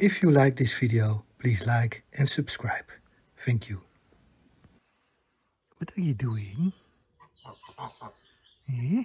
If you like this video, please like and subscribe. Thank you. What are you doing? Eh?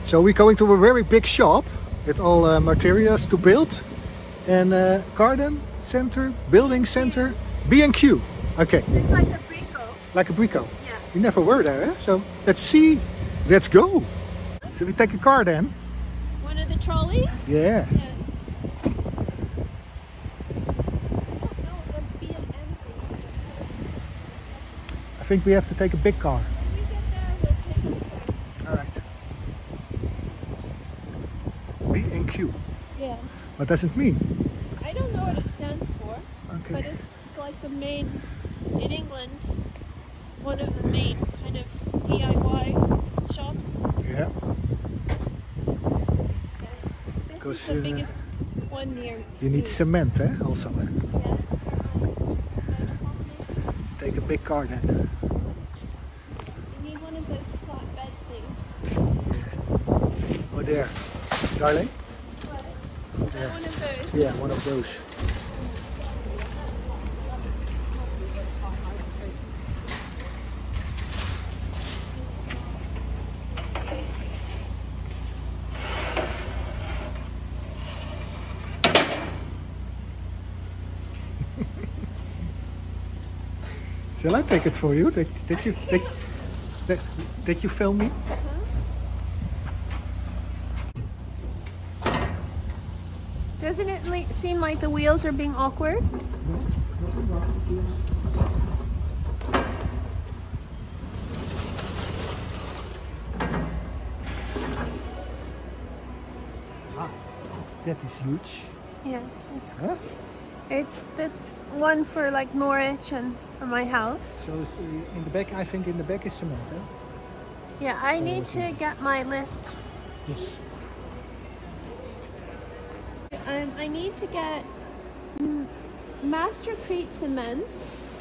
So we're going to a very big shop with all materials to build, and garden center, building center, B&Q. Okay. It's like a Brico. Like a Brico. Yeah. We never were there, eh? So let's see. Let's go. Should we take a car then? One of the trolleys? Yeah. Yes. No, that's B&M. I think we have to take a big car. When we get there, we'll take it there. All right. B&Q. Yes. What does it mean? I don't know what it stands for, Okay. but it's like the main, in England, one of the main kind of DIY shops. Yeah. So this Because, is the biggest one near You need me. cement, eh? Also. Eh? Yes. Take a big car then. You need one of those flatbed things. Oh, there. Darling? What? Yeah. One of those. Yeah, one of those. Shall I take it for you? Did you film me? Doesn't it seem like the wheels are being awkward? Ah, that is huge. Yeah, it's Huh? it's the one for like Norwich and for my house. So in the back, I think in the back is cement, eh? Yeah, I So need it's to get my list. Yes. I need to get Mastercrete cement.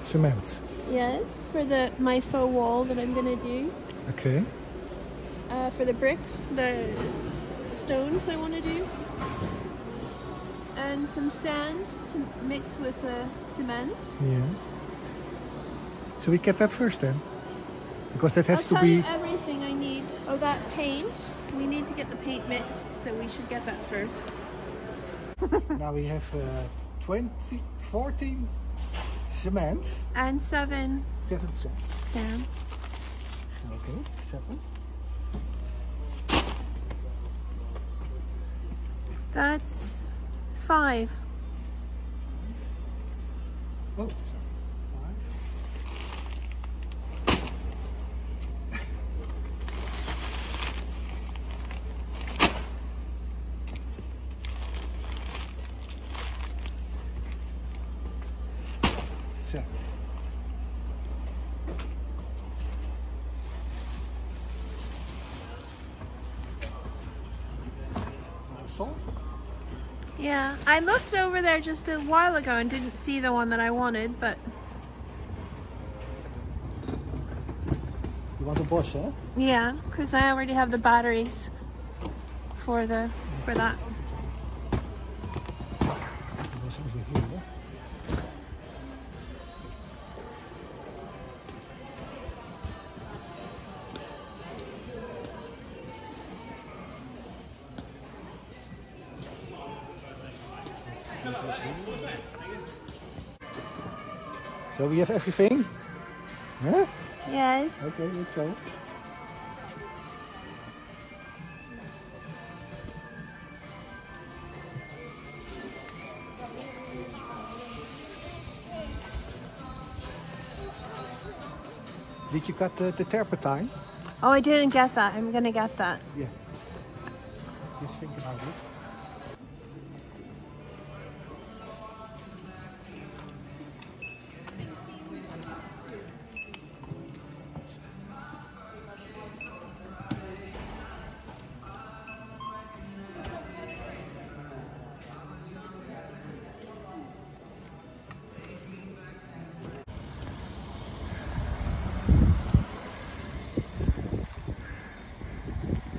Cement. Yes, for my faux wall that I'm gonna do. Okay. For the bricks, the stones I want to do, and some sand to mix with the cement. Yeah. So we get that first then, because that has I'll to tell be. you everything I need. Oh, that paint. We need to get the paint mixed, so we should get that first. Now we have 14 cement. And 7 7 cent. sand. Okay, 7. That's 5. Oh, sorry. 5. set. Salt? Yeah, I looked over there just a while ago and didn't see the one that I wanted, but... You want a Bosch, huh? Yeah, because I already have the batteries for that. This over here. So we have everything? Huh? Yes. Okay, let's go. Did you cut the turpentine? Oh, I didn't get that. I'm gonna get that. Yeah. Just think about it.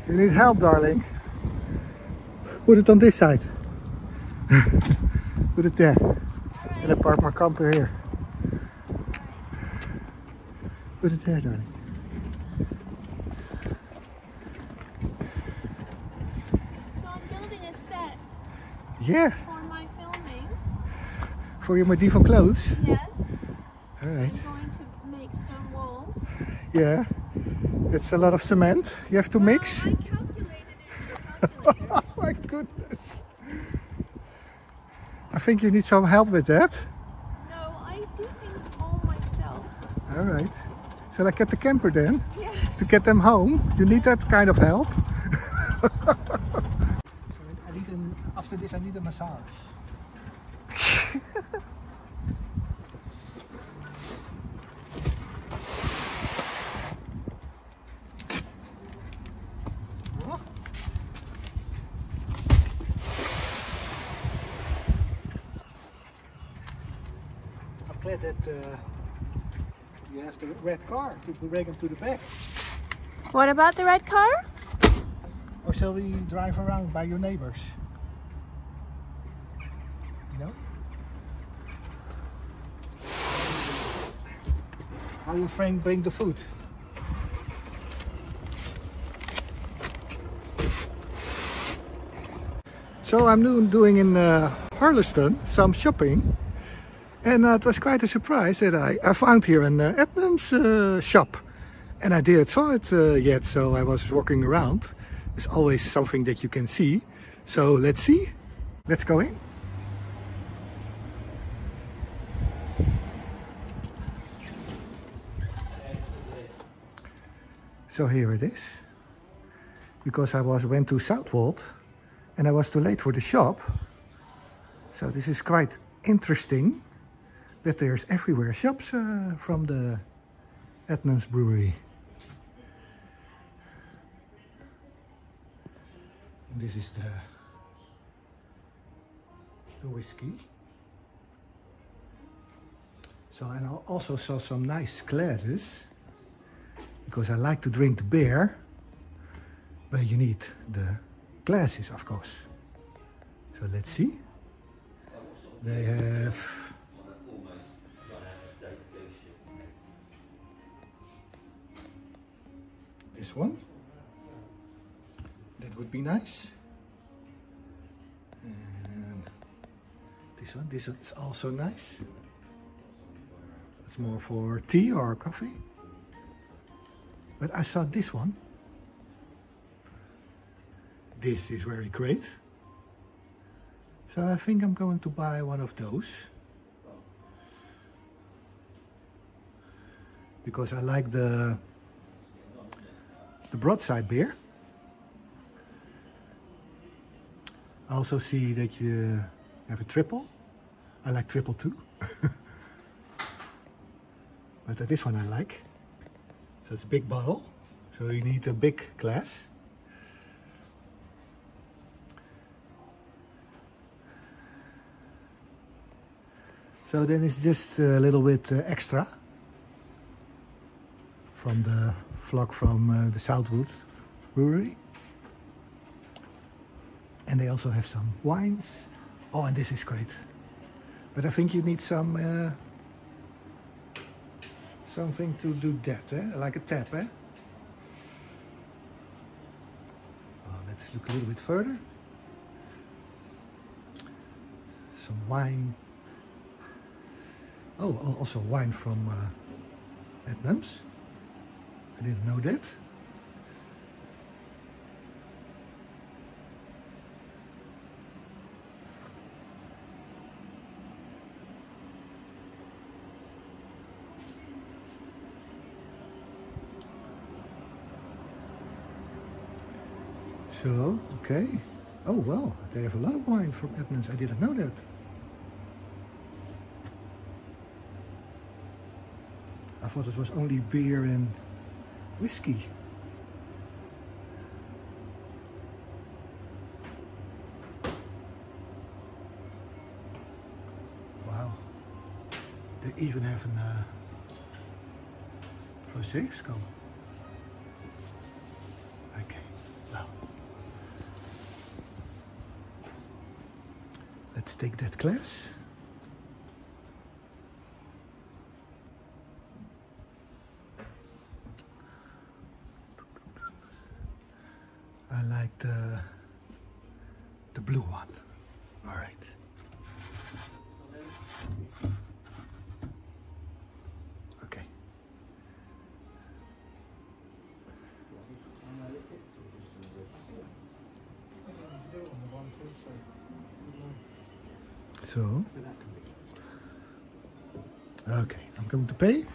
You need help, darling. Put it on this side. Put it there. And I park my camper here. Put it there, darling. So I'm building a set. Yeah. For my filming. For your medieval clothes? Yes. Alright. I'm going to make stone walls. Yeah. It's a lot of cement. You have to mix. I calculated it in the calculator. Oh my goodness. I think you need some help with that. No, I do things all myself. Alright. Shall I get the camper then? Yes. To get them home? You need that kind of help. So after this I need a massage. I'm glad that you have the red car to bring them to the back. What about the red car? Or shall we drive around by your neighbors? You know? How will Frank bring the food? So I'm doing in Harleston some shopping, and it was quite a surprise that I found here an Adnam's shop, and I didn't saw it yet, so I was walking around. There's always something that you can see, so let's see. Let's go in. So here it is, because I went to Southwold and I was too late for the shop. So this is quite interesting that there's everywhere shops from the Adnam's Brewery. And this is the whiskey. So, and I also saw some nice glasses, because I like to drink the beer, but you need the glasses, of course. So let's see. They have this one. That would be nice. And this one. This is also nice. It's more for tea or coffee. But I saw this one. This is very great. So I think I'm going to buy one of those. Because I like the broadside beer. I also see that you have a triple. I like triple too. But this one I like. So it's a big bottle, so you need a big glass. So then it's just a little bit extra from the flock from the Southwood Brewery. And they also have some wines. Oh, and this is great. But I think you need some something to do that, like a tap, Oh, let's look a little bit further. Some wine. Oh, also wine from Adnam's. I didn't know that. So, okay. Oh, well, they have a lot of wine from Adnam's. I didn't know that. I thought it was only beer and whiskey. Wow. They even have a Prosecco. Okay, well. Let's take that glass. I like the blue one. All right. Okay. So, okay, I'm going to pay.